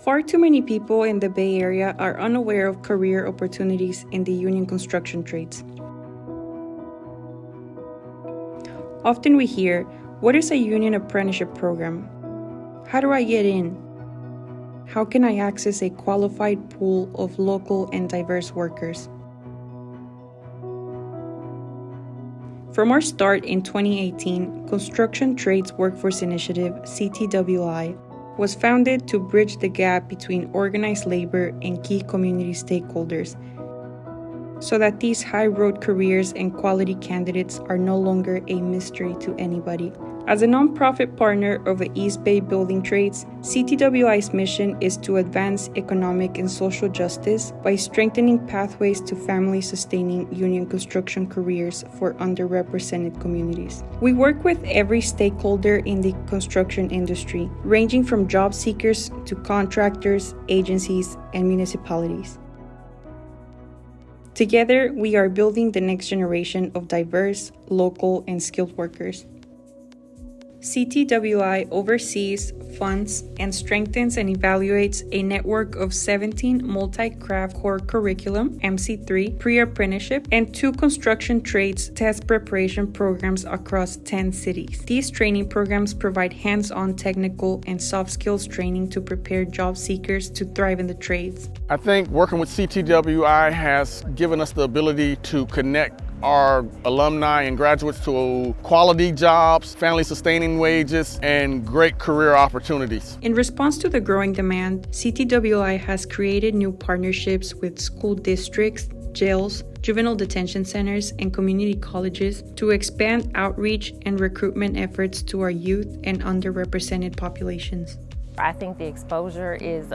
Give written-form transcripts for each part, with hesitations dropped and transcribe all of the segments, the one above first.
Far too many people in the Bay Area are unaware of career opportunities in the union construction trades. Often we hear, "What is a union apprenticeship program? How do I get in? How can I access a qualified pool of local and diverse workers?" From our start in 2018, Construction Trades Workforce Initiative, CTWI, was founded to bridge the gap between organized labor and key community stakeholders so that these high-road careers and quality candidates are no longer a mystery to anybody. As a nonprofit partner of the East Bay Building Trades, CTWI's mission is to advance economic and social justice by strengthening pathways to family-sustaining union construction careers for underrepresented communities. We work with every stakeholder in the construction industry, ranging from job seekers to contractors, agencies, and municipalities. Together, we are building the next generation of diverse, local, and skilled workers. CTWI oversees, funds, and strengthens and evaluates a network of 17 multi-craft core curriculum, MC3, pre-apprenticeship, and 2 construction trades test preparation programs across 10 cities. These training programs provide hands-on technical and soft skills training to prepare job seekers to thrive in the trades. I think working with CTWI has given us the ability to connect our alumni and graduates to quality jobs, family-sustaining wages, and great career opportunities. In response to the growing demand, CTWI has created new partnerships with school districts, jails, juvenile detention centers, and community colleges to expand outreach and recruitment efforts to our youth and underrepresented populations. I think the exposure is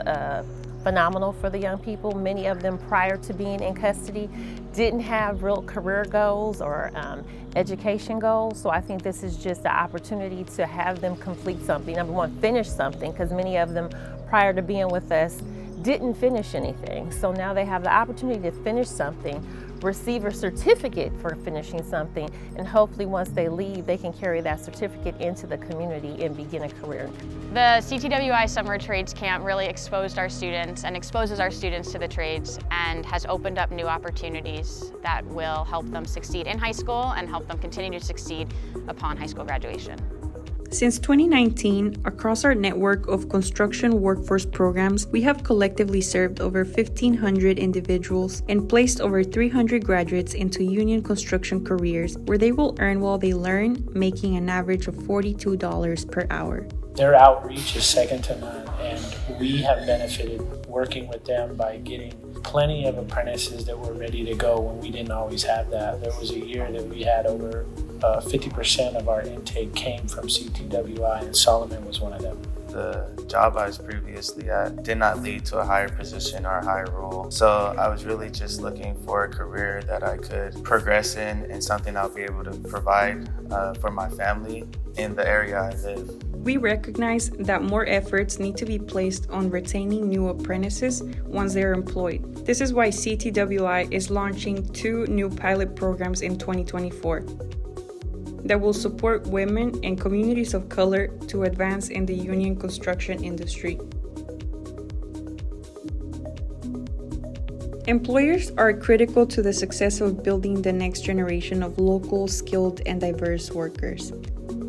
phenomenal for the young people. Many of them prior to being in custody didn't have real career goals or education goals. So I think this is just the opportunity to have them complete something. Number one, finish something, because many of them prior to being with us didn't finish anything. So now they have the opportunity to finish something, receive a certificate for finishing something, and hopefully once they leave, they can carry that certificate into the community and begin a career. The CTWI Summer Trades Camp really exposed our students and exposes our students to the trades and has opened up new opportunities that will help them succeed in high school and help them continue to succeed upon high school graduation. Since 2019, across our network of construction workforce programs, we have collectively served over 1,500 individuals and placed over 300 graduates into union construction careers where they will earn while they learn, making an average of $42 per hour. Their outreach is second to none, and we have benefited working with them by getting plenty of apprentices that were ready to go when we didn't always have that. There was a year that we had over 50% of our intake came from CTWI, and Solomon was one of them. The job I was previously at did not lead to a higher position or a higher role. So I was really just looking for a career that I could progress in and something I'll be able to provide for my family in the area I live. We recognize that more efforts need to be placed on retaining new apprentices once they're employed. This is why CTWI is launching 2 new pilot programs in 2024 that will support women and communities of color to advance in the union construction industry. Employers are critical to the success of building the next generation of local, skilled, and diverse workers.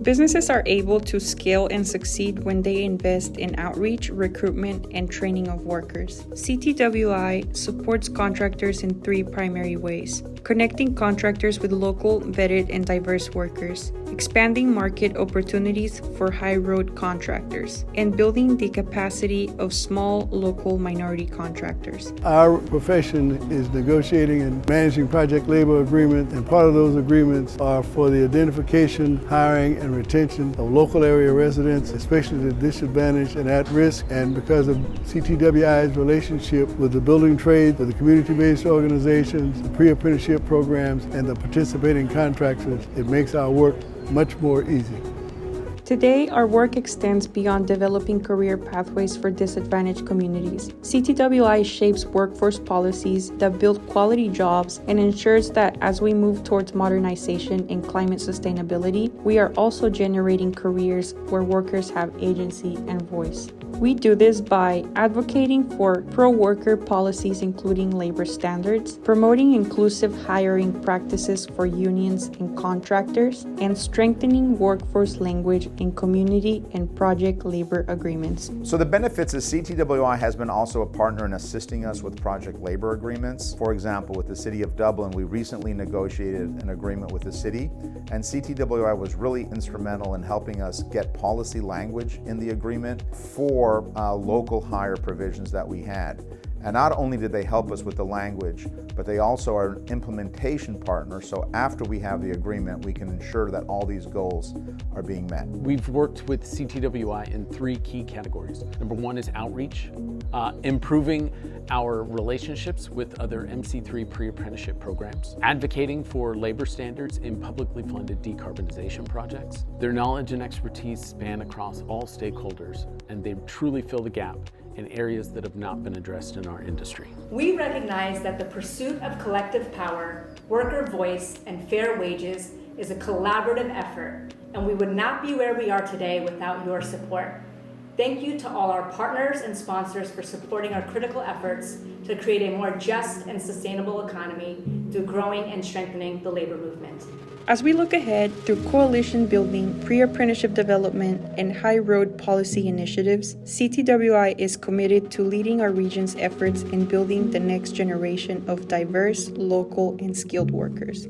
Businesses are able to scale and succeed when they invest in outreach, recruitment, and training of workers. CTWI supports contractors in 3 primary ways: connecting contractors with local, vetted, and diverse workers, expanding market opportunities for high-road contractors, and building the capacity of small, local minority contractors. Our profession is negotiating and managing project labor agreements, and part of those agreements are for the identification, hiring, and retention of local area residents, especially the disadvantaged and at risk. And because of CTWI's relationship with the building trade, with the community-based organizations, the pre-apprenticeship programs, and the participating contractors, it makes our work much more easy. Today, our work extends beyond developing career pathways for disadvantaged communities. CTWI shapes workforce policies that build quality jobs and ensures that as we move towards modernization and climate sustainability, we are also generating careers where workers have agency and voice. We do this by advocating for pro-worker policies including labor standards, promoting inclusive hiring practices for unions and contractors, and strengthening workforce language in community and project labor agreements. So the benefits is CTWI has been also a partner in assisting us with project labor agreements. For example, with the City of Dublin, we recently negotiated an agreement with the city, and CTWI was really instrumental in helping us get policy language in the agreement for local hire provisions that we had. And not only did they help us with the language, but they also are an implementation partner, so after we have the agreement, we can ensure that all these goals are being met. We've worked with CTWI in 3 key categories. Number 1 is outreach, improving our relationships with other MC3 pre-apprenticeship programs, advocating for labor standards in publicly funded decarbonization projects. Their knowledge and expertise span across all stakeholders, and they truly fill the gap in areas that have not been addressed in our industry. We recognize that the pursuit of collective power, worker voice, and fair wages is a collaborative effort, and we would not be where we are today without your support. Thank you to all our partners and sponsors for supporting our critical efforts to create a more just and sustainable economy through growing and strengthening the labor movement. As we look ahead through coalition building, pre-apprenticeship development, and high road policy initiatives, CTWI is committed to leading our region's efforts in building the next generation of diverse, local, and skilled workers.